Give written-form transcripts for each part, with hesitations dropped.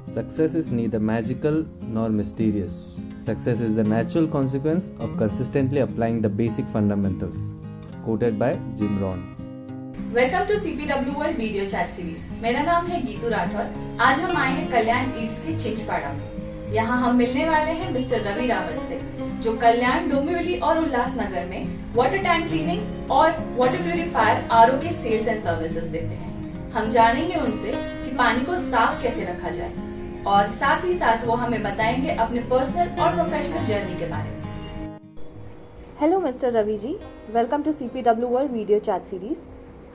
Success is neither magical nor mysterious. Success is the natural consequence of consistently applying the basic fundamentals. Quoted by Jim Rohn. Welcome to CPW world video chat series. मेरा नाम है गीतू राठौर। आज हम आए हैं कल्याण east के चिंचपाड़ा में। यहाँ हम मिलने वाले हैं मिस्टर रवि रावत से, जो कल्याण, डोंबिवली और उल्लासनगर में वाटर टैंक क्लीनिंग और वाटर प्यूरिफायर RO के सेल्स एंड सर्विसेज देते हैं। हम जानेंगे उनसे कि पानी को साफ कैसे रखा जाए और साथ ही साथ वो हमें बताएंगे अपने पर्सनल और प्रोफेशनल जर्नी के बारे में। Hello mister Ravi ji, welcome to CPW world video chat series.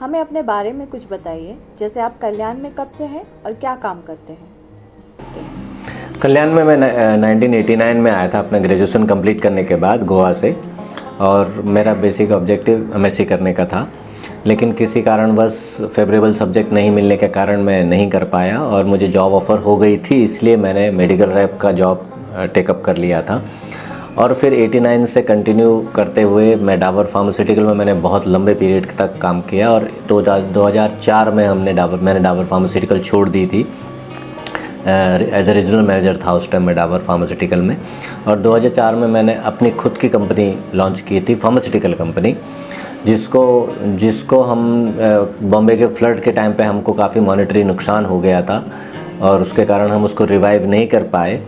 हमें अपने बारे में कुछ बताइए, जैसे आप कल्याण में कब से हैं और क्या काम करते हैं। कल्याण में मैं 1989 में आया था अपना ग्रेजुएशन कंप्लीट करने के बाद गोवा से, और मेरा बेसिक ऑब्जेक्टिव MSc करने का था, लेकिन किसी कारणवश फेवरेबल सब्जेक्ट नहीं मिलने के कारण मैं नहीं कर पाया और मुझे जॉब ऑफ़र हो गई थी, इसलिए मैंने मेडिकल रैप का जॉब टेकअप कर लिया था। और फिर 89 से कंटिन्यू करते हुए मैं डाबर फार्मास्यूटिकल में मैंने बहुत लंबे पीरियड तक काम किया, और 2004 में मैंने डाबर फार्मास्यूटिकल छोड़ दी थी। एज ए रीजनल मैनेजर था उस टाइम मैं डाबर फार्मास्यूटिकल में, और 2004 में मैंने अपनी खुद की कंपनी लॉन्च की थी, फार्मास्यूटिकल कंपनी, जिसको हम बॉम्बे के फ्लड के टाइम पे हमको काफ़ी मॉनेटरी नुकसान हो गया था, और उसके कारण हम उसको रिवाइव नहीं कर पाए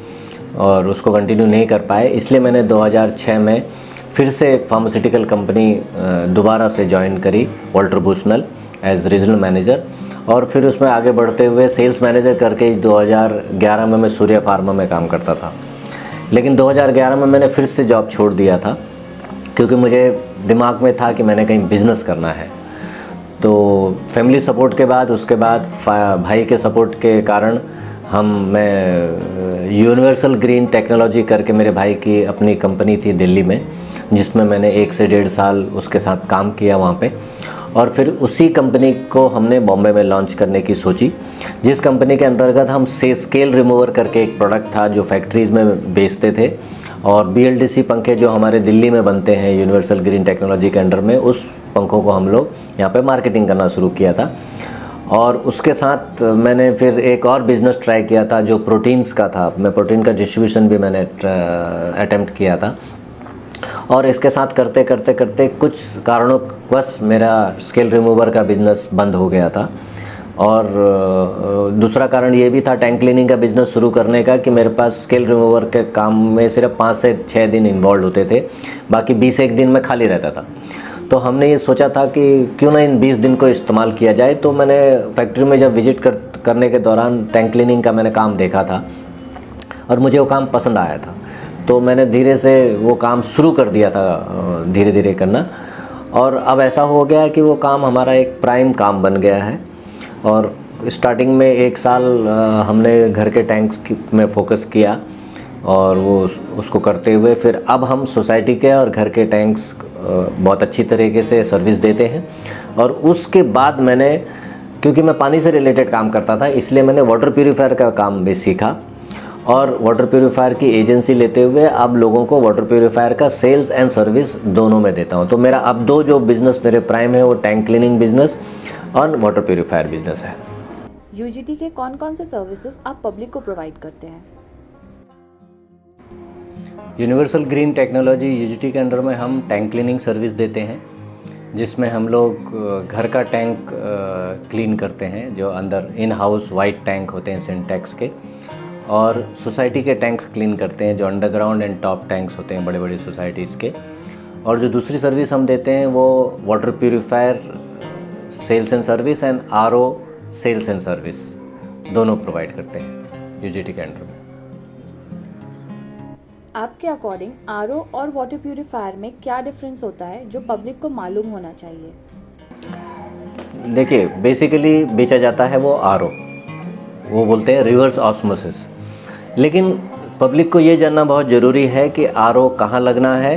और उसको कंटिन्यू नहीं कर पाए। इसलिए मैंने 2006 में फिर से फार्मास्यूटिकल कंपनी दोबारा से ज्वाइन करी, वॉल्टर बुशनल, एज रीजनल मैनेजर, और फिर उसमें आगे बढ़ते हुए सेल्स मैनेजर करके 2011 में मैं सूर्या फार्मा में काम करता था। लेकिन 2011 में मैंने फिर से जॉब छोड़ दिया था, क्योंकि मुझे दिमाग में था कि मैंने कहीं बिज़नेस करना है। तो फैमिली सपोर्ट के बाद, उसके बाद भाई के सपोर्ट के कारण मैं यूनिवर्सल ग्रीन टेक्नोलॉजी करके, मेरे भाई की अपनी कंपनी थी दिल्ली में, जिसमें मैंने 1 से 1.5 साल उसके साथ काम किया वहाँ पे। और फिर उसी कंपनी को हमने बॉम्बे में लॉन्च करने की सोची, जिस कंपनी के अंतर्गत हम स्केल रिमूवर करके एक प्रोडक्ट था जो फैक्ट्रीज़ में बेचते थे, और BLDC पंखे जो हमारे दिल्ली में बनते हैं यूनिवर्सल ग्रीन टेक्नोलॉजी के अंडर में, उस पंखों को हम लोग यहाँ पे मार्केटिंग करना शुरू किया था। और उसके साथ मैंने फिर एक और बिज़नेस ट्राई किया था जो प्रोटीन्स का था। मैं प्रोटीन का डिस्ट्रीब्यूशन भी मैंने अटेम्प्ट किया था, और इसके साथ करते करते कुछ कारणोंवश मेरा स्केल रिमूवर का बिज़नेस बंद हो गया था। और दूसरा कारण ये भी था टैंक क्लीनिंग का बिज़नेस शुरू करने का, कि मेरे पास स्केल रिमूवर के काम में सिर्फ 5 से 6 दिन इन्वॉल्व होते थे, बाकी 20-1 दिन में खाली रहता था। तो हमने ये सोचा था कि क्यों ना इन 20 दिन को इस्तेमाल किया जाए। तो मैंने फैक्ट्री में जब विजिट करने के दौरान टैंक क्लीनिंग का मैंने काम देखा था, और मुझे वो काम पसंद आया था, तो मैंने धीरे से वो काम शुरू कर दिया था, धीरे धीरे करना। और अब ऐसा हो गया कि वो काम हमारा एक प्राइम काम बन गया है। और स्टार्टिंग में 1 साल हमने घर के टैंक्स में फोकस किया, और वो उसको करते हुए फिर अब हम सोसाइटी के और घर के टैंक्स बहुत अच्छी तरीके से सर्विस देते हैं। और उसके बाद मैंने, क्योंकि मैं पानी से रिलेटेड काम करता था, इसलिए मैंने वाटर प्यूरीफायर का काम भी सीखा, और वाटर प्यूरीफायर की एजेंसी लेते हुए अब लोगों को वाटर प्यूरीफायर का सेल्स एंड सर्विस दोनों में देता हूँ। तो मेरा अब 2 जो बिज़नेस मेरे प्राइम है वो टैंक क्लीनिंग बिज़नेस और वाटर प्यूरीफायर बिज़नेस है। UGT के कौन कौन से सर्विसेज आप पब्लिक को प्रोवाइड करते हैं। यूनिवर्सल ग्रीन टेक्नोलॉजी UGT के अंडर में हम टैंक क्लीनिंग सर्विस देते हैं, जिसमें हम लोग घर का टैंक क्लीन करते हैं, जो अंदर इन हाउस वाइट टैंक होते हैं सिंटेक्स के, और सोसाइटी के टैंक्स क्लीन करते हैं, जो अंडरग्राउंड एंड टॉप टैंक्स होते हैं बड़े बड़ी सोसाइटीज़ के। और जो दूसरी सर्विस हम देते हैं वो water purifier sales and service and RO sales and service दोनों प्रोवाइड करते हैं UGT के अंडर में। आपके अकॉर्डिंग RO और वाटर प्यूरिफायर में क्या डिफरेंस होता है जो पब्लिक को मालूम होना चाहिए। देखिए, बेसिकली बेचा जाता है वो RO, वो बोलते हैं रिवर्स ऑस्मोसिस, लेकिन पब्लिक को ये जानना बहुत ज़रूरी है कि RO कहाँ लगना है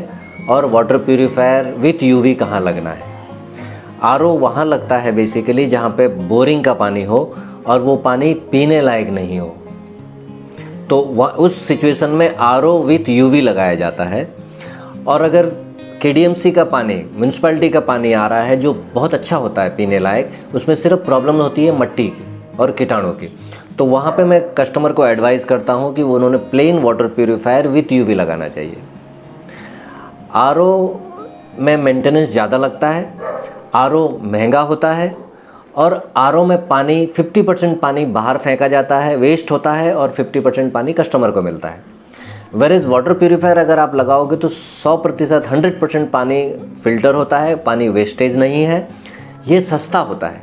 और वाटर प्यूरीफायर विथ UV कहाँ लगना है। RO वहाँ लगता है बेसिकली जहाँ पे बोरिंग का पानी हो और वो पानी पीने लायक नहीं हो, तो उस सिचुएशन में RO विथ UV लगाया जाता है। और अगर KDMC का पानी, म्यूनसिपैलिटी का पानी आ रहा है जो बहुत अच्छा होता है पीने लायक, उसमें सिर्फ प्रॉब्लम होती है मट्टी की, और कीटाणु की। तो वहाँ पे मैं कस्टमर को एडवाइस करता हूँ कि उन्होंने plane water purifier with UV लगाना चाहिए। आरओ में मेंटेनेंस ज़्यादा लगता है, आरओ महंगा होता है, और आरओ में पानी 50% पानी बाहर फेंका जाता है, वेस्ट होता है, और 50% पानी कस्टमर को मिलता है। वेरेज वाटर प्यूरीफायर अगर आप लगाओगे तो 100% 100% पानी फिल्टर होता है, पानी वेस्टेज नहीं है, ये सस्ता होता है,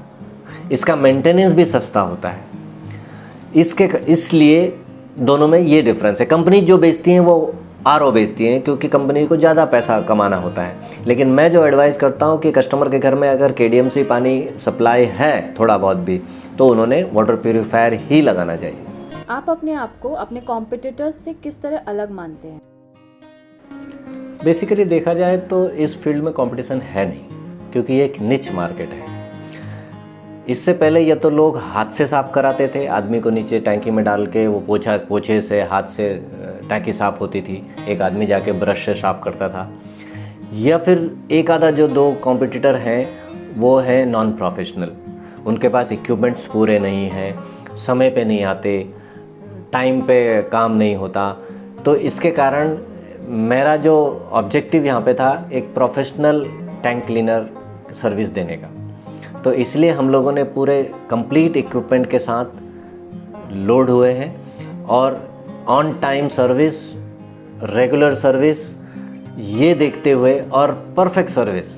इसका मेंटेनेंस भी सस्ता होता है। इसलिए दोनों में ये डिफरेंस है। कंपनी जो बेचती हैं वो आरओ बेचती हैं क्योंकि कंपनी को ज़्यादा पैसा कमाना होता है, लेकिन मैं जो एडवाइस करता हूँ कि कस्टमर के घर में अगर केडीएमसी पानी सप्लाई है थोड़ा बहुत भी, तो उन्होंने वाटर प्यूरीफायर ही लगाना चाहिए। आप अपने आप को अपने कॉम्पिटिटर्स से किस तरह अलग मानते हैं? बेसिकली देखा जाए तो इस फील्ड में कंपटीशन है नहीं, क्योंकि ये एक निच मार्केट है। इससे पहले या तो लोग हाथ से साफ़ कराते थे, आदमी को नीचे टैंकी में डाल के वो पोछे से हाथ से टैंकी साफ़ होती थी, एक आदमी जाके ब्रश से साफ़ करता था, या फिर एक आधा जो दो कॉम्पिटिटर हैं वो है नॉन प्रोफेशनल, उनके पास इक्विपमेंट्स पूरे नहीं हैं, समय पे नहीं आते, टाइम पे काम नहीं होता। तो इसके कारण मेरा जो ऑब्जेक्टिव यहाँ पे था एक प्रोफेशनल टैंक क्लीनर सर्विस देने का, तो इसलिए हम लोगों ने पूरे कंप्लीट इक्विपमेंट के साथ लोड हुए हैं, और on time service, regular service ये देखते हुए, और परफेक्ट सर्विस,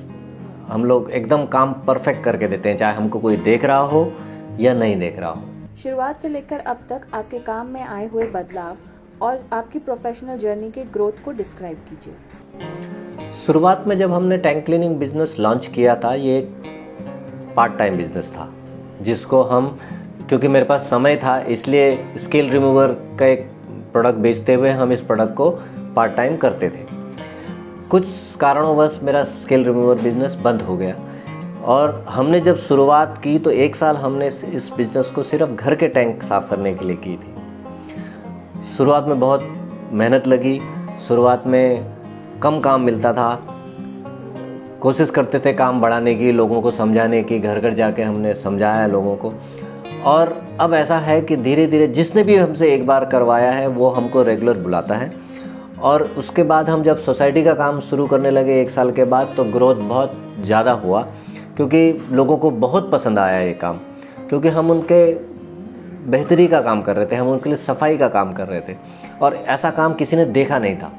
हम लोग एकदम काम परफेक्ट करके देते हैं, चाहे हमको कोई देख रहा हो या नहीं देख रहा हो। शुरुआत से लेकर अब तक आपके काम में आए हुए बदलाव और आपकी प्रोफेशनल जर्नी के ग्रोथ को डिस्क्राइब कीजिए। शुरुआत में जब हमने टैंक क्लीनिंग बिजनेस लॉन्च किया था, ये एक पार्ट टाइम बिजनेस था, जिसको हम, क्योंकि मेरे पास समय था, इसलिए स्केल रिमूवर का एक प्रोडक्ट बेचते हुए हम इस प्रोडक्ट को पार्ट टाइम करते थे। कुछ कारणोंवश मेरा स्केल रिमूवर बिजनेस बंद हो गया, और हमने जब शुरुआत की तो एक साल हमने इस बिज़नेस को सिर्फ घर के टैंक साफ़ करने के लिए की थी। शुरुआत में बहुत मेहनत लगी, शुरुआत में कम काम मिलता था, कोशिश करते थे काम बढ़ाने की, लोगों को समझाने की, घर घर जाके हमने समझाया लोगों को। और अब ऐसा है कि धीरे धीरे जिसने भी हमसे एक बार करवाया है वो हमको रेगुलर बुलाता है, और उसके बाद हम जब सोसाइटी का काम शुरू करने लगे 1 साल के बाद, तो ग्रोथ बहुत ज़्यादा हुआ, क्योंकि लोगों को बहुत पसंद आया ये काम, क्योंकि हम उनके बेहतरी का काम कर रहे थे, हम उनके लिए सफाई का काम कर रहे थे, और ऐसा काम किसी ने देखा नहीं था।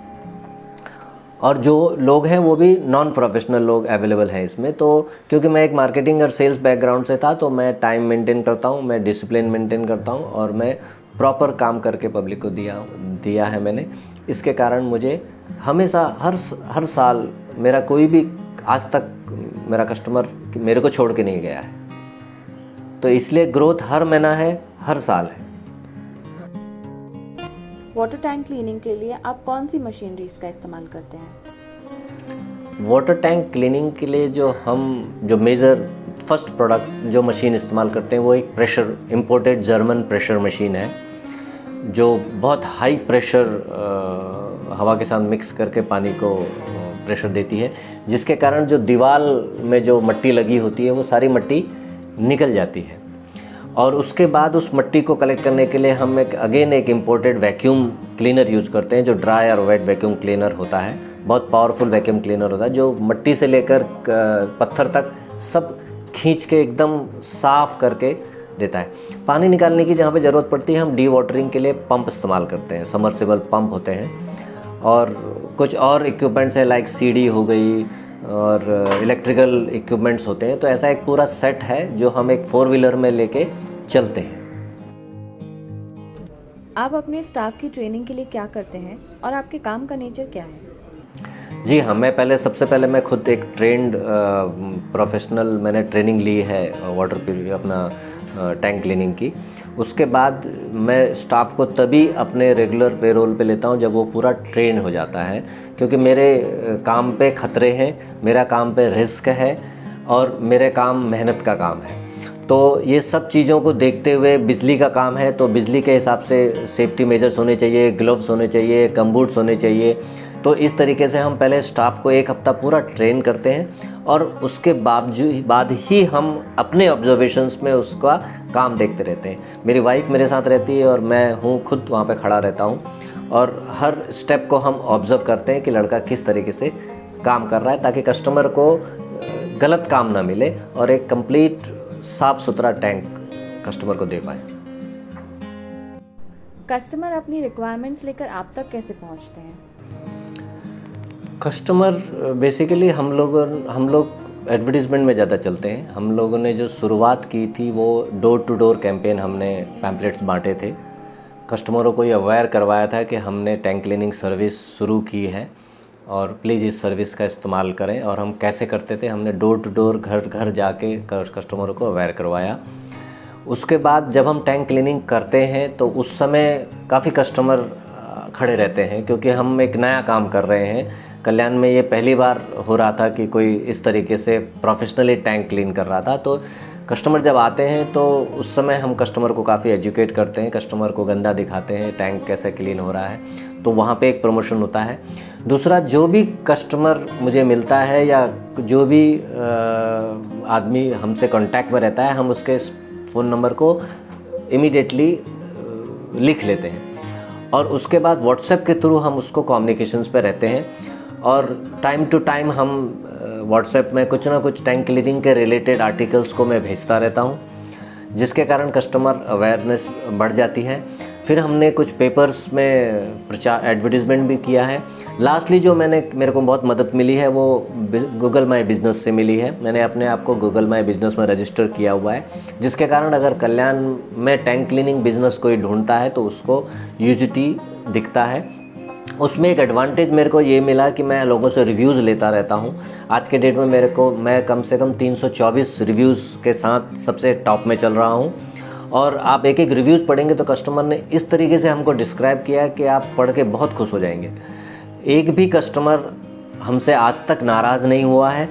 और जो लोग हैं वो भी नॉन प्रोफेशनल लोग अवेलेबल हैं इसमें। तो क्योंकि मैं एक मार्केटिंग और सेल्स बैकग्राउंड से था, तो मैं टाइम मेंटेन करता हूँ, मैं डिसिप्लिन मेंटेन करता हूँ, और मैं प्रॉपर काम करके पब्लिक को दिया है मैंने। इसके कारण मुझे हमेशा हर साल मेरा कोई भी आज तक मेरा कस्टमर मेरे को छोड़ के नहीं गया है, तो इसलिए ग्रोथ हर महीना है, हर साल है। वाटर टैंक क्लीनिंग के लिए आप कौन सी मशीनरीज का इस्तेमाल करते हैं? वाटर टैंक क्लीनिंग के लिए जो मेजर फर्स्ट प्रोडक्ट जो मशीन इस्तेमाल करते हैं वो एक pressure imported German pressure machine है, जो बहुत हाई प्रेशर हवा के साथ मिक्स करके पानी को प्रेशर देती है, जिसके कारण जो दीवार में जो मिट्टी लगी होती है वो सारी मिट्टी निकल जाती है। और उसके बाद उस मिट्टी को कलेक्ट करने के लिए हम एक इम्पोर्टेड वैक्यूम क्लीनर यूज़ करते हैं, जो ड्राई और वेट वैक्यूम क्लीनर होता है, बहुत पावरफुल वैक्यूम क्लीनर होता है, जो मिट्टी से लेकर पत्थर तक सब खींच के एकदम साफ़ करके देता है। पानी निकालने की जहाँ पे ज़रूरत पड़ती है हम डी वाटरिंग के लिए पंप इस्तेमाल करते हैं, सबमर्सिबल पंप होते हैं, और कुछ और इक्विपमेंट्स हैं लाइक सीडी हो गई और इलेक्ट्रिकल इक्विपमेंट्स होते हैं। तो ऐसा एक पूरा सेट है जो हम एक 4 व्हीलर में लेके चलते हैं। आप अपने स्टाफ की ट्रेनिंग के लिए क्या करते हैं और आपके काम का नेचर क्या है? जी हाँ, मैं सबसे पहले मैं खुद एक ट्रेंड प्रोफेशनल मैंने ट्रेनिंग ली है अपना टैंक क्लीनिंग की। उसके बाद मैं स्टाफ को तभी अपने रेगुलर पेरोल पे लेता हूँ जब वो पूरा ट्रेन हो जाता है, क्योंकि मेरे काम पे खतरे हैं, मेरा काम पे रिस्क है, और मेरे काम मेहनत का काम है। तो ये सब चीज़ों को देखते हुए, बिजली का काम है तो बिजली के हिसाब से सेफ्टी मेजर्स होने चाहिए, ग्लव्स होने चाहिए, गमबूट्स होने चाहिए, तो इस तरीके से हम पहले स्टाफ को 1 हफ्ता पूरा ट्रेन करते हैं और उसके बाद ही हम अपने ऑब्जर्वेशंस में उसका काम देखते रहते हैं। मेरी वाइफ मेरे साथ रहती है और मैं हूँ खुद वहाँ पे खड़ा रहता हूँ और हर स्टेप को हम ऑब्ज़र्व करते हैं कि लड़का किस तरीके से काम कर रहा है, ताकि कस्टमर को गलत काम ना मिले और एक कंप्लीट साफ़ सुथरा टैंक कस्टमर को दे पाए। कस्टमर अपनी रिक्वायरमेंट्स लेकर आप तक कैसे पहुंचते हैं? कस्टमर बेसिकली हम लोग एडवर्टीज़मेंट में ज़्यादा चलते हैं। हम लोगों ने जो शुरुआत की थी वो डोर टू डोर कैंपेन, हमने पैम्पलेट्स बांटे थे, कस्टमरों को ये अवेयर करवाया था कि हमने टैंक क्लीनिंग सर्विस शुरू की है और प्लीज़ इस सर्विस का इस्तेमाल करें। और हम कैसे करते थे, हमने डोर टू डोर घर घर जाके कस्टमरों को अवेयर करवाया। उसके बाद जब हम टैंक क्लीनिंग करते हैं तो उस समय काफ़ी कस्टमर खड़े रहते हैं, क्योंकि हम एक नया काम कर रहे हैं। कल्याण में ये पहली बार हो रहा था कि कोई इस तरीके से प्रोफेशनली टैंक क्लीन कर रहा था। तो कस्टमर जब आते हैं तो उस समय हम कस्टमर को काफ़ी एजुकेट करते हैं, कस्टमर को गंदा दिखाते हैं टैंक कैसे क्लीन हो रहा है, तो वहाँ पे एक प्रमोशन होता है। दूसरा, जो भी कस्टमर मुझे मिलता है या जो भी आदमी हमसे कांटेक्ट में रहता है, हम उसके फ़ोन नंबर को इमीडिएटली लिख लेते हैं और उसके बाद व्हाट्सएप के थ्रू हम उसको कम्युनिकेशंस पे रहते हैं और टाइम टू टाइम हम व्हाट्सएप में कुछ ना कुछ टैंक क्लीनिंग के रिलेटेड आर्टिकल्स को मैं भेजता रहता हूँ, जिसके कारण कस्टमर अवेयरनेस बढ़ जाती है। फिर हमने कुछ पेपर्स में प्रचार एडवर्टीज़मेंट भी किया है। लास्टली जो मेरे को बहुत मदद मिली है वो गूगल माई बिज़नेस से मिली है। मैंने अपने आप को गूगल माई बिज़नेस में रजिस्टर किया हुआ है, जिसके कारण अगर कल्याण में टैंक क्लीनिंग बिज़नेस कोई ढूंढता है तो उसको यूजीटी दिखता है। उसमें एक एडवांटेज मेरे को ये मिला कि मैं लोगों से रिव्यूज़ लेता रहता हूँ। आज के डेट में मैं कम से कम 324 रिव्यूज़ के साथ सबसे टॉप में चल रहा हूँ। और आप एक एक रिव्यूज़ पढ़ेंगे तो कस्टमर ने इस तरीके से हमको डिस्क्राइब किया कि आप पढ़ के बहुत खुश हो जाएंगे। एक भी कस्टमर हमसे आज तक नाराज़ नहीं हुआ है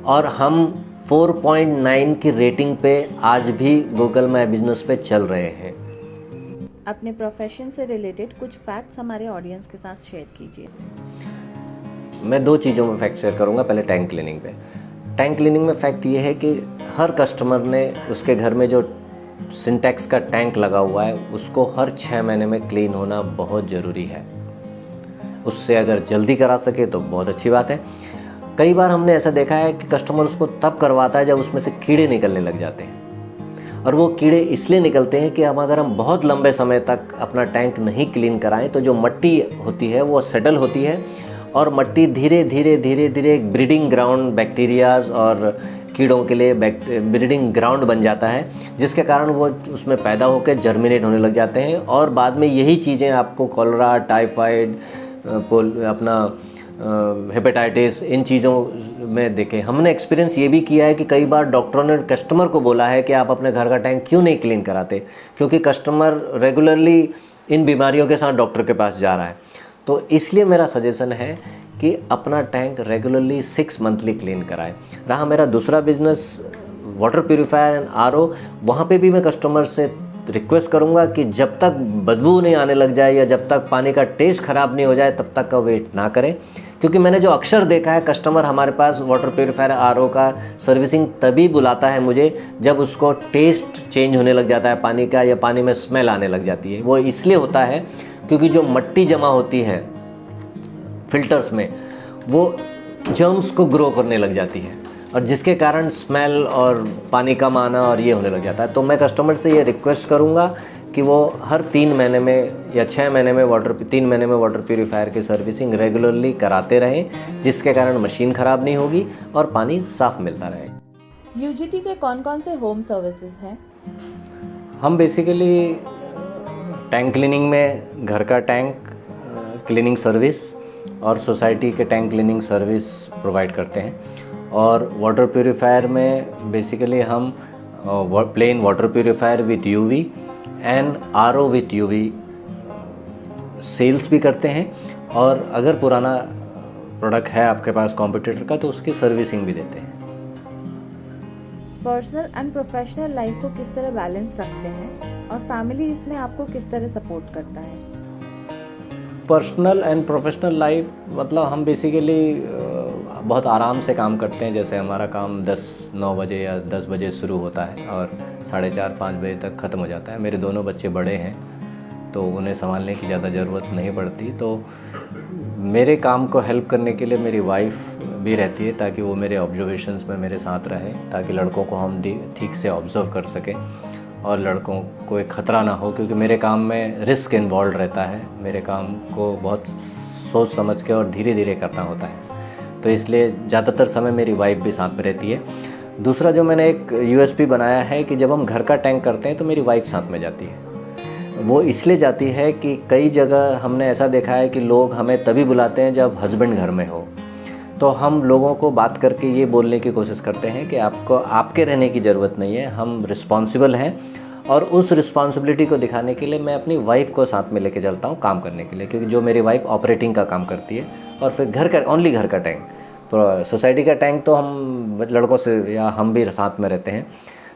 और हम 4.9 की रेटिंग पे आज भी गूगल माई बिज़नेस पे चल रहे हैं। अपने प्रोफेशन से रिलेटेड कुछ फैक्ट्स हमारे ऑडियंस के साथ शेयर कीजिए। मैं 2 चीज़ों में फैक्ट शेयर करूँगा। पहले टैंक क्लीनिंग पे। टैंक क्लीनिंग में फैक्ट ये है कि हर कस्टमर ने उसके घर में जो सिंटेक्स का टैंक लगा हुआ है उसको हर 6 महीने में क्लीन होना बहुत ज़रूरी है। उससे अगर जल्दी करा सके तो बहुत अच्छी बात है। कई बार हमने ऐसा देखा है कि कस्टमर उसको तब करवाता है जब उसमें से कीड़े निकलने लग जाते हैं, और वो कीड़े इसलिए निकलते हैं कि अगर हम बहुत लंबे समय तक अपना टैंक नहीं क्लीन कराएं तो जो मट्टी होती है वो सेटल होती है और मट्टी धीरे धीरे एक ब्रीडिंग ग्राउंड बैक्टीरियाज और कीड़ों के लिए ब्रीडिंग ग्राउंड बन जाता है, जिसके कारण वो उसमें पैदा होकर जर्मिनेट होने लग जाते हैं और बाद में यही चीज़ें आपको कॉलरा, टाइफाइड, हेपेटाइटिस, इन चीज़ों में देखें। हमने एक्सपीरियंस ये भी किया है कि कई बार डॉक्टरों ने कस्टमर को बोला है कि आप अपने घर का टैंक क्यों नहीं क्लीन कराते, क्योंकि कस्टमर रेगुलरली इन बीमारियों के साथ डॉक्टर के पास जा रहा है। तो इसलिए मेरा सजेशन है कि अपना टैंक रेगुलरली 6 मंथली क्लीन कराएं। रहा मेरा दूसरा business water purifier and RO, वहाँ पे भी मैं कस्टमर से रिक्वेस्ट करूँगा कि जब तक बदबू नहीं आने लग जाए या जब तक पानी का टेस्ट ख़राब नहीं हो जाए तब तक का वेट ना करें, क्योंकि मैंने जो अक्सर देखा है कस्टमर हमारे पास वाटर प्यूरीफायर आरओ का सर्विसिंग तभी बुलाता है मुझे जब उसको टेस्ट चेंज होने लग जाता है पानी का या पानी में स्मेल आने लग जाती है। वो इसलिए होता है क्योंकि जो मट्टी जमा होती है फिल्टर्स में वो जर्म्स को ग्रो करने लग जाती है और जिसके कारण स्मेल और पानी कम आना और ये होने लग जाता है। तो मैं कस्टमर से ये रिक्वेस्ट करूँगा कि वो हर 3 महीने में या 6 महीने में 3 महीने में वाटर प्यूरीफायर की सर्विसिंग रेगुलरली कराते रहें, जिसके कारण मशीन ख़राब नहीं होगी और पानी साफ़ मिलता रहे। यूजीटी के कौन कौन से होम सर्विसेज हैं? हम बेसिकली टैंक क्लीनिंग में घर का टैंक क्लीनिंग सर्विस और सोसाइटी के टैंक क्लीनिंग सर्विस प्रोवाइड करते हैं, और वाटर प्यूरीफायर में बेसिकली हम plain water purifier with UV and RO with UV sales भी करते हैं, और अगर पुराना प्रोडक्ट है आपके पास कॉम्पिटिटर का तो उसकी सर्विसिंग भी देते हैं। पर्सनल एंड प्रोफेशनल लाइफ को किस तरह बैलेंस रखते हैं और फैमिली इसमें आपको किस तरह सपोर्ट करता है? पर्सनल एंड प्रोफेशनल लाइफ मतलब हम बेसिकली बहुत आराम से काम करते हैं। जैसे हमारा काम 9 बजे या 10 बजे शुरू होता है और 4:30-5 बजे तक ख़त्म हो जाता है। मेरे दोनों बच्चे बड़े हैं तो उन्हें संभालने की ज़्यादा ज़रूरत नहीं पड़ती। तो मेरे काम को हेल्प करने के लिए मेरी वाइफ भी रहती है ताकि वो मेरे ऑब्जर्वेशंस में मेरे साथ रहे, ताकि लड़कों को हम ठीक से ऑब्ज़र्व कर सकें और लड़कों को एक ख़तरा ना हो, क्योंकि मेरे काम में रिस्क इन्वॉल्व रहता है। मेरे काम को बहुत सोच समझ के और धीरे धीरे करना होता है, तो इसलिए ज़्यादातर समय मेरी वाइफ भी साथ में रहती है। दूसरा जो मैंने एक यूएसपी बनाया है कि जब हम घर का टैंक करते हैं तो मेरी वाइफ साथ में जाती है। वो इसलिए जाती है कि कई जगह हमने ऐसा देखा है कि लोग हमें तभी बुलाते हैं जब हस्बैंड घर में हो, तो हम लोगों को बात करके ये बोलने की कोशिश करते हैं कि आपको आपके रहने की ज़रूरत नहीं है, हम रिस्पॉन्सिबल हैं। और उस रिस्पॉन्सिबिलिटी को दिखाने के लिए मैं अपनी वाइफ को साथ में लेके चलता हूँ काम करने के लिए, क्योंकि जो मेरी वाइफ ऑपरेटिंग का काम करती है और फिर घर का ओनली घर का टैंक, तो सोसाइटी का टैंक तो हम लड़कों से या हम भी साथ में रहते हैं।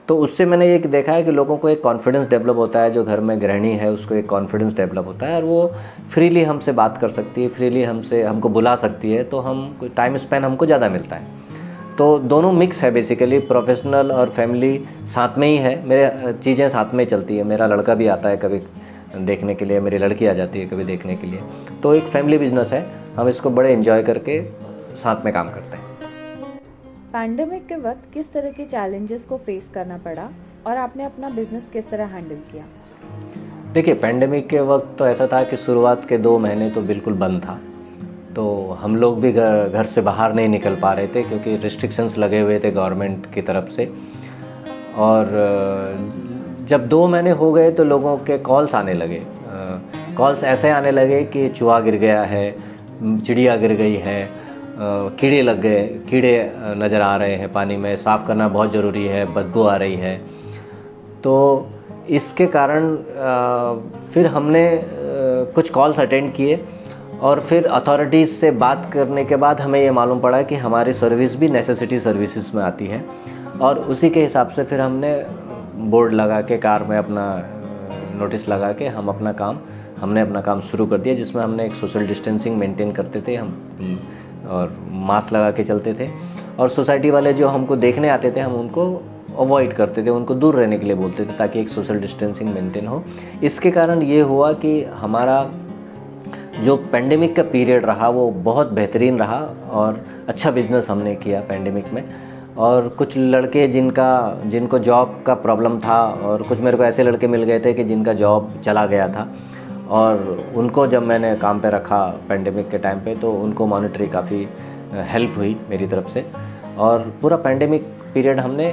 तो उससे मैंने ये देखा है कि लोगों को एक कॉन्फिडेंस डेवलप होता है, जो घर में गृहिणी है उसको एक कॉन्फिडेंस डेवलप होता है और वो फ्रीली हमसे बात कर सकती है, फ्रीली हमको बुला सकती है, तो हम टाइम स्पेन हमको ज़्यादा मिलता है। तो दोनों मिक्स है बेसिकली, प्रोफेशनल और फैमिली साथ में ही है। मेरे चीज़ें साथ में चलती है। मेरा लड़का भी आता है कभी देखने के लिए, मेरी लड़की आ जाती है कभी देखने के लिए। तो एक फैमिली बिजनेस है, हम इसको बड़े एंजॉय करके साथ में काम करते हैं। पैंडेमिक के वक्त किस तरह के चैलेंजेस को फेस करना पड़ा और आपने अपना बिजनेस किस तरह हैंडल किया? देखिए, पैंडेमिक के वक्त तो ऐसा था कि शुरुआत के 2 महीने तो बिल्कुल बंद था, तो हम लोग भी घर से बाहर नहीं निकल पा रहे थे क्योंकि रिस्ट्रिक्शंस लगे हुए थे गवर्नमेंट की तरफ से। और जब 2 महीने हो गए तो लोगों के कॉल्स आने लगे। कॉल्स ऐसे आने लगे कि चूहा गिर गया है, चिड़िया गिर गई है, कीड़े लग गए, कीड़े नज़र आ रहे हैं पानी में, साफ़ करना बहुत ज़रूरी है, बदबू आ रही है। तो इसके कारण फिर हमने कुछ कॉल्स अटेंड किए और फिर अथॉरिटीज़ से बात करने के बाद हमें ये मालूम पड़ा कि हमारी सर्विस भी नेसेसिटी सर्विसेज में आती है। और उसी के हिसाब से फिर हमने बोर्ड लगा के कार में अपना नोटिस लगा के हमने अपना काम शुरू कर दिया, जिसमें हमने एक सोशल डिस्टेंसिंग मेंटेन करते थे हम और मास्क लगा के चलते थे। और सोसाइटी वाले जो हमको देखने आते थे हम उनको अवॉइड करते थे, उनको दूर रहने के लिए बोलते थे ताकि एक सोशल डिस्टेंसिंग मेंटेन हो। इसके कारण ये हुआ कि हमारा जो पेंडेमिक का पीरियड रहा वो बहुत बेहतरीन रहा और अच्छा बिजनेस हमने किया पेंडेमिक में। और कुछ लड़के जिनको जॉब का प्रॉब्लम था, और कुछ मेरे को ऐसे लड़के मिल गए थे कि जिनका जॉब चला गया था, और उनको जब मैंने काम पे रखा पेंडेमिक के टाइम पे तो उनको मॉनेटरी काफ़ी हेल्प हुई मेरी तरफ से। और पूरा पेंडेमिक पीरियड हमने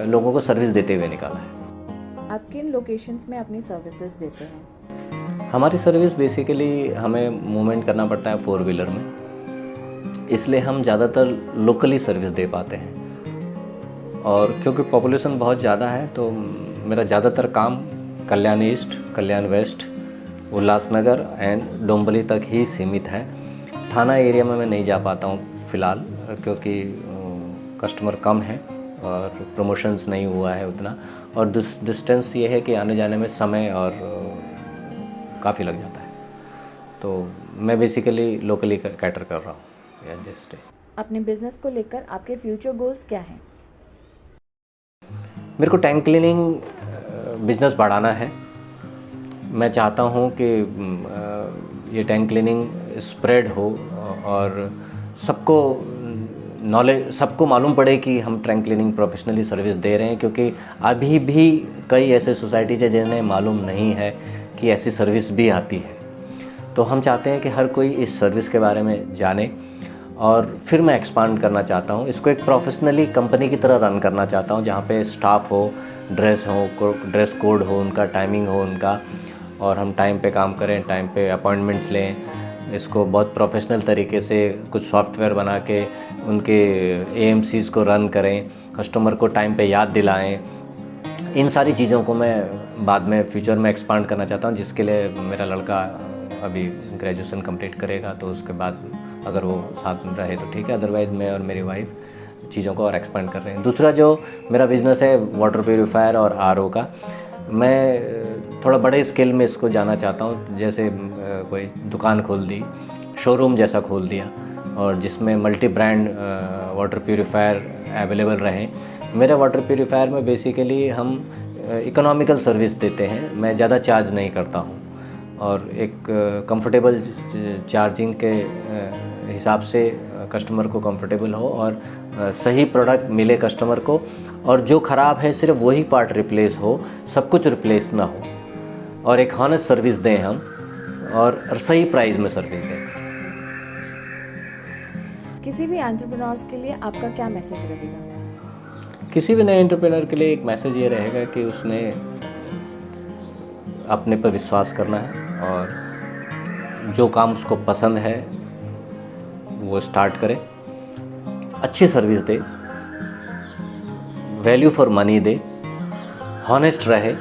लोगों को सर्विस देते हुए निकाला है। आप किन लोकेशंस में अपनी सर्विसेज देते हैं? हमारी सर्विस बेसिकली हमें मूवमेंट करना पड़ता है 4 व्हीलर में, इसलिए हम ज़्यादातर लोकली सर्विस दे पाते हैं। और क्योंकि पॉपुलेशन बहुत ज़्यादा है तो मेरा ज़्यादातर काम Kalyan east, Kalyan west, Ulhasnagar and Dombivli तक ही सीमित है। थाना एरिया में मैं नहीं जा पाता हूँ फ़िलहाल, क्योंकि कस्टमर कम है और प्रमोशंस नहीं हुआ है उतना, और डिस्टेंस ये है कि आने जाने में समय और काफ़ी लग जाता है। तो मैं बेसिकली लोकली कैटर कर रहा हूँ। अपने बिजनेस को लेकर आपके फ्यूचर गोल्स क्या हैं? मेरे को टैंक क्लीनिंग बिज़नेस बढ़ाना है। मैं चाहता हूँ कि ये टैंक क्लीनिंग स्प्रेड हो और सबको मालूम पड़े कि हम टैंक क्लीनिंग प्रोफेशनली सर्विस दे रहे हैं, क्योंकि अभी भी कई ऐसे सोसाइटीज हैं जिन्हें मालूम नहीं है कि ऐसी सर्विस भी आती है। तो हम चाहते हैं कि हर कोई इस सर्विस के बारे में जाने, और फिर मैं एक्सपांड करना चाहता हूँ इसको, एक प्रोफेशनली कंपनी की तरह रन करना चाहता हूँ, जहाँ पे स्टाफ हो, ड्रेस कोड हो उनका, टाइमिंग हो उनका, और हम टाइम पे काम करें, टाइम पे अपॉइंटमेंट्स लें। इसको बहुत प्रोफेशनल तरीके से कुछ सॉफ्टवेयर बना के उनके AMCs को रन करें, कस्टमर को टाइम पे याद दिलाएं। इन सारी चीज़ों को मैं बाद में फ्यूचर में एक्सपांड करना चाहता हूँ, जिसके लिए मेरा लड़का अभी ग्रेजुएशन कंप्लीट करेगा, तो उसके बाद अगर वो साथ में रहे तो ठीक है, अदरवाइज़ मैं और मेरी वाइफ चीज़ों को और एक्सपेंड कर रहे हैं। दूसरा जो मेरा बिज़नेस है वाटर प्यूरीफायर और RO का, मैं थोड़ा बड़े स्केल में इसको जाना चाहता हूँ, जैसे कोई दुकान खोल दी, शोरूम जैसा खोल दिया, और जिसमें multi brand water purifier available रहें। मेरे वाटर प्यूरीफायर में बेसिकली हम इकोनॉमिकल सर्विस देते हैं, मैं ज़्यादा चार्ज नहीं करता हूँ, और एक कंफर्टेबल चार्जिंग के हिसाब से कस्टमर को कंफर्टेबल हो और सही प्रोडक्ट मिले कस्टमर को, और जो ख़राब है सिर्फ वही पार्ट रिप्लेस हो, सब कुछ रिप्लेस ना हो, और एक हॉनेस्ट सर्विस दें हम, और सही प्राइस में सर्विस दें। किसी भी एंटरप्रेन्योर्स के लिए आपका क्या मैसेज रहेगा? किसी भी नए एंटरप्रेन्योर के लिए एक मैसेज ये रहेगा कि उसने अपने पर विश्वास करना है, और जो काम उसको पसंद है वो स्टार्ट करे, अच्छी service they, value for money they, honest रहे,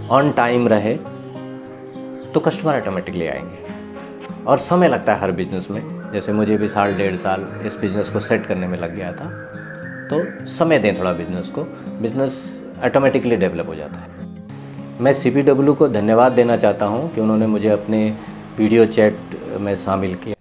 ऑन टाइम रहे, तो कस्टमर ऑटोमेटिकली आएंगे। और समय लगता है हर बिज़नेस में, जैसे मुझे भी 1.5 साल इस बिज़नेस को सेट करने में लग गया था, तो समय दें थोड़ा बिज़नेस को, बिज़नेस ऑटोमेटिकली डेवलप हो जाता है। मैं CPW को धन्यवाद देना चाहता हूँ कि उन्होंने मुझे अपने वीडियो चैट में शामिल किया।